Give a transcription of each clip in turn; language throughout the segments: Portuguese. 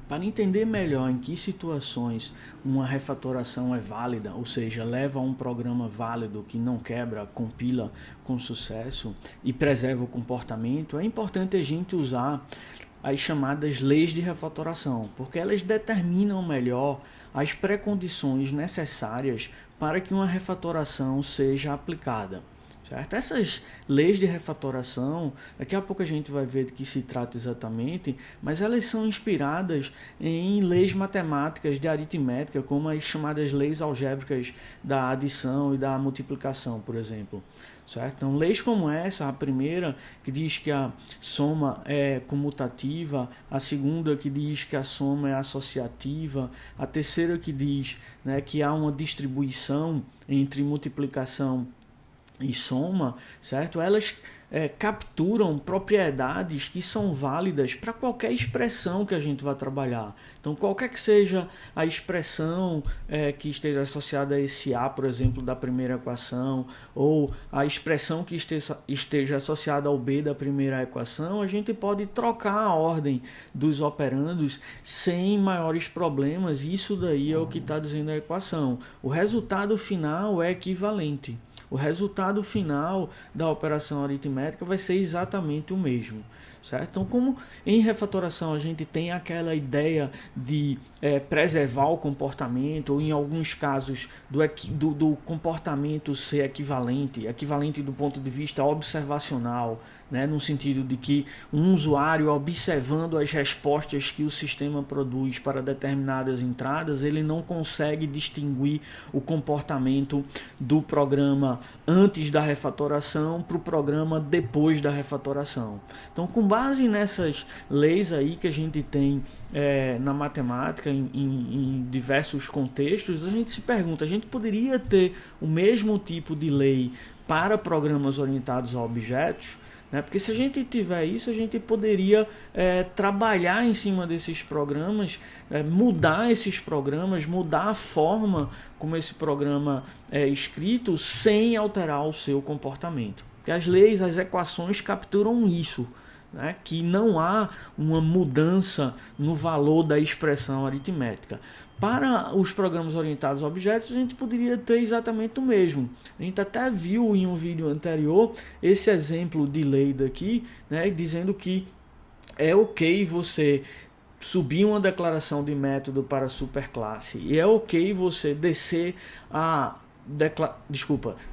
Para entender melhor em que situações uma refatoração é válida, ou seja, leva a um programa válido que não quebra, compila com sucesso e preserva o comportamento, é importante a gente usar as chamadas leis de refatoração, porque elas determinam melhor as pré-condições necessárias para que uma refatoração seja aplicada. Certo? Essas leis de refatoração, daqui a pouco a gente vai ver de que se trata exatamente, mas elas são inspiradas em leis matemáticas de aritmética, como as chamadas leis algébricas da adição e da multiplicação, por exemplo. Certo? Então, leis como essa, a primeira que diz que a soma é comutativa, a segunda que diz que a soma é associativa, a terceira que diz, né, que há uma distribuição entre multiplicação e soma, certo? Elas capturam propriedades que são válidas para qualquer expressão que a gente vai trabalhar. Então, qualquer que seja a expressão que esteja associada a esse A, por exemplo, da primeira equação, ou a expressão que esteja associada ao B da primeira equação, a gente pode trocar a ordem dos operandos sem maiores problemas. Isso daí é o que está dizendo a equação. O resultado final é equivalente. O resultado final da operação aritmética vai ser exatamente o mesmo. Certo? Então, como em refatoração a gente tem aquela ideia de preservar o comportamento, ou em alguns casos do comportamento ser equivalente do ponto de vista observacional, né? No sentido de que um usuário observando as respostas que o sistema produz para determinadas entradas, ele não consegue distinguir o comportamento do programa antes da refatoração para o programa depois da refatoração. Então, com base nessas leis aí que a gente tem na matemática, em diversos contextos, a gente se pergunta, a gente poderia ter o mesmo tipo de lei para programas orientados a objetos? Porque se a gente tiver isso, a gente poderia trabalhar em cima desses programas, mudar esses programas, mudar a forma como esse programa é escrito sem alterar o seu comportamento. Porque as leis, as equações capturam isso. Que não há uma mudança no valor da expressão aritmética. Para os programas orientados a objetos, a gente poderia ter exatamente o mesmo. A gente até viu em um vídeo anterior esse exemplo de lei daqui, dizendo que é ok você subir uma declaração de método para a superclasse e é ok você descer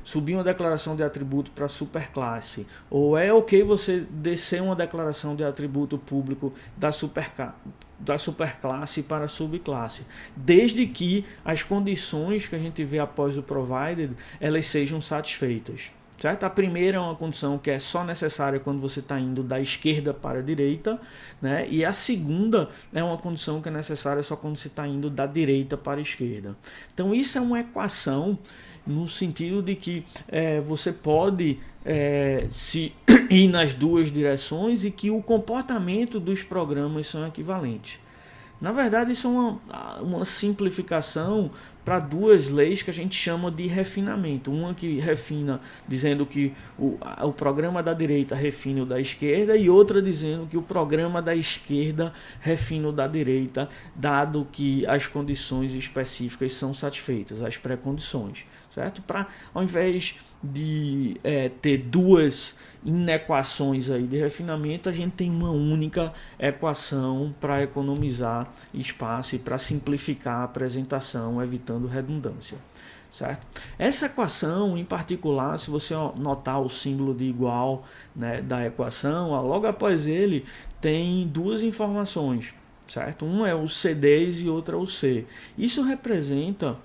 subir uma declaração de atributo para superclasse, ou é ok você descer uma declaração de atributo público da superclasse para a subclasse, desde que as condições que a gente vê após o provided, elas sejam satisfeitas. Certo? A primeira é uma condição que é só necessária quando você está indo da esquerda para a direita, e a segunda é uma condição que é necessária só quando você está indo da direita para a esquerda. Então isso é uma equação no sentido de que você pode se ir nas duas direções e que o comportamento dos programas são equivalentes. Na verdade, isso é uma simplificação para duas leis que a gente chama de refinamento. Uma que refina dizendo que o programa da direita refina o da esquerda, e outra dizendo que o programa da esquerda refina o da direita, dado que as condições específicas são satisfeitas, as pré-condições. Certo? Ao invés de ter duas inequações aí de refinamento, a gente tem uma única equação para economizar espaço e para simplificar a apresentação, evitando redundância. Certo? Essa equação, em particular, se você notar o símbolo de igual, da equação, logo após ele tem duas informações. Certo? Um é o C10 e outro é o C. Isso representa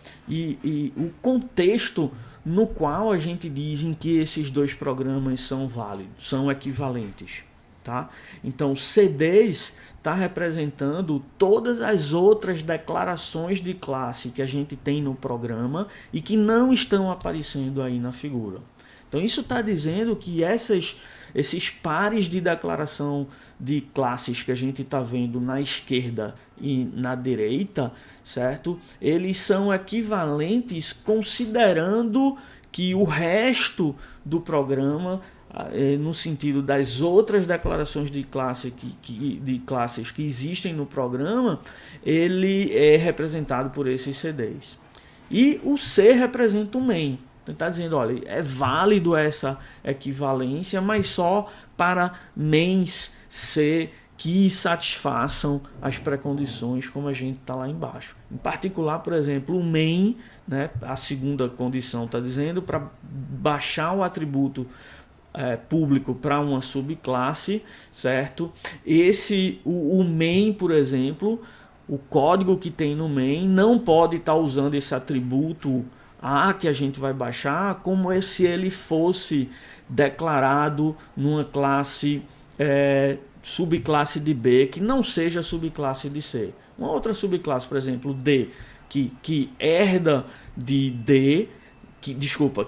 o contexto no qual a gente diz em que esses dois programas são válidos, são equivalentes. Tá? Então, C10 está representando todas as outras declarações de classe que a gente tem no programa e que não estão aparecendo aí na figura. Então, isso está dizendo que esses pares de declaração de classes que a gente está vendo na esquerda e na direita, certo? Eles são equivalentes considerando que o resto do programa no sentido das outras declarações de classe de classes que existem no programa, ele é representado por esses CDs. E o C representa o main. Então está dizendo, olha, é válido essa equivalência, mas só para mains C que satisfaçam as precondições, como a gente está lá embaixo. Em particular, por exemplo, o main, né, a segunda condição está dizendo, para baixar o atributo público para uma subclasse, certo? O main, por exemplo, o código que tem no main não pode estar usando esse atributo A que a gente vai baixar como se ele fosse declarado numa classe subclasse de B que não seja subclasse de C. Uma outra subclasse, por exemplo, D, que herda de D,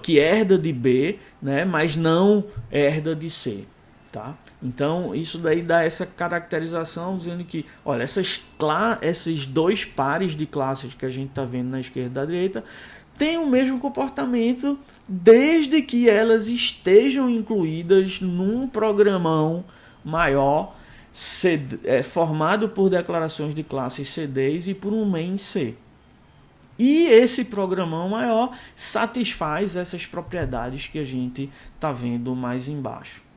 que herda de B, né, mas não herda de C. Tá? Então, isso daí dá essa caracterização dizendo que, olha, esses dois pares de classes que a gente está vendo na esquerda e da direita têm o mesmo comportamento desde que elas estejam incluídas num programão maior formado por declarações de classes CDs e por um main C. E esse programão maior satisfaz essas propriedades que a gente está vendo mais embaixo.